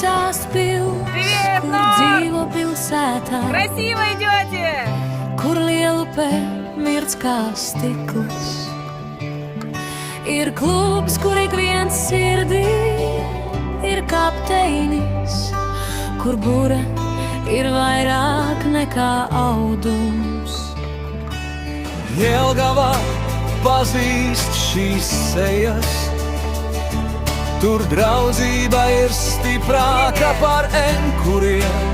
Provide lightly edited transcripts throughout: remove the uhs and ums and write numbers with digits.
vecās pils, Привет, kur Nor! dzīvo pilsētā, Красиво идете! kur lielupē mirdz kā stikls. Ir klubs, kur ik viens sirdī ir kapteinis, kur bura ir vairāk nekā audums. Jelgava pazīst šīs sejas, tur draudzība ir stiprāka par enkuriem.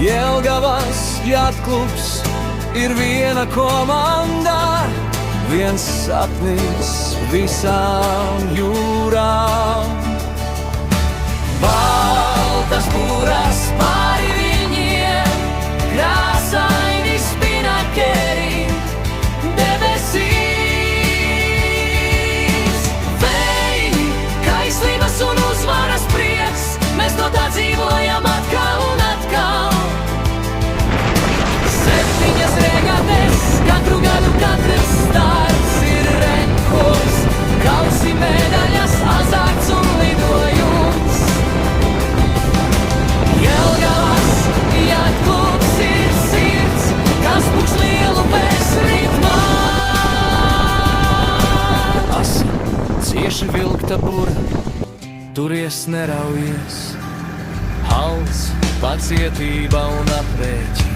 Jelgavas jātklubs ir viena komanda, viens sapnis visām jūrām. Baltas būras pāri viņiem, krāsaini spinakeri debesīs. Vēji, kaislības un uzvaras prieks, mēs no tā dzīvojam atkal un atkal. 7 regates, katru gadu katrs starts ir rekords, kausi, medaļas, azarts un lidojums. Jelgavas jātklubs ir sirds, kas pukš lielu pēc ritmā. Asi, cieši vilkta bura, turies neraujies, hals, pacietība un aprēķins.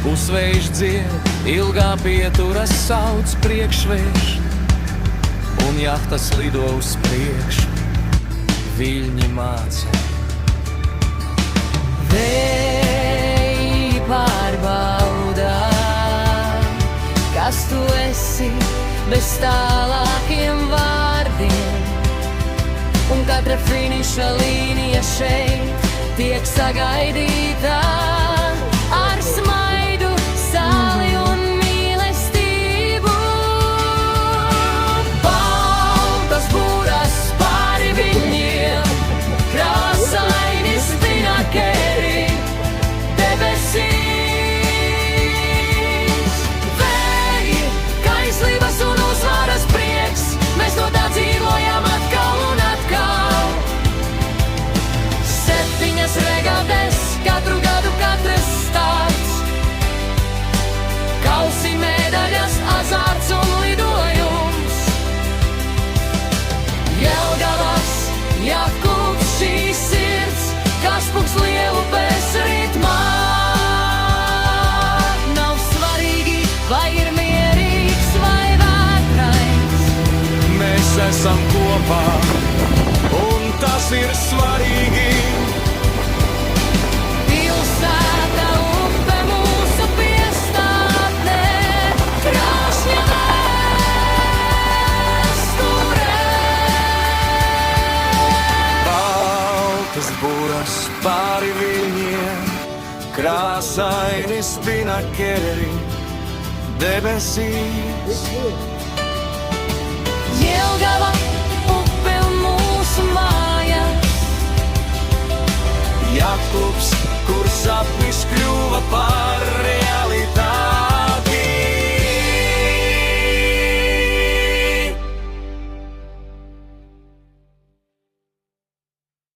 Pusvējš dzied, ilgā pieturas sauc priekšvējš, un jahtas lido uz priekšu, viļņi māca. Vēji pārbaudā, kas tu esi bez tālākiem vārdiem, un katra finiša līnija šeit tiek sagaidīta ar smaidu, sāli un mīlestību. Baltas būras pāri viņiem, krāsaini spinakeri debesīs. Vēji, kaislības un uzvaras prieks, mēs no tā dzīvojam atkal un atkal. 7 regates, katru gadu katrs starts, kausi, medaļas, azarts un lidojums. Jelgavas jātklubs šīs sirds, kas pukš lielu pēc ritmā. Nav svarīgi, vai ir mierīgs vai vētrains. Mēs esam kopā, un tas ir svarīgi. Pilsēta, upe, mūsu piestātne, krāšņa vēsture. Baltas būras pāri viņiem, krāsaini spinakeri debesīs. Jelgava, upe un mūsu mājas, Jātklubs, kur sapnis kļuva par realitāti.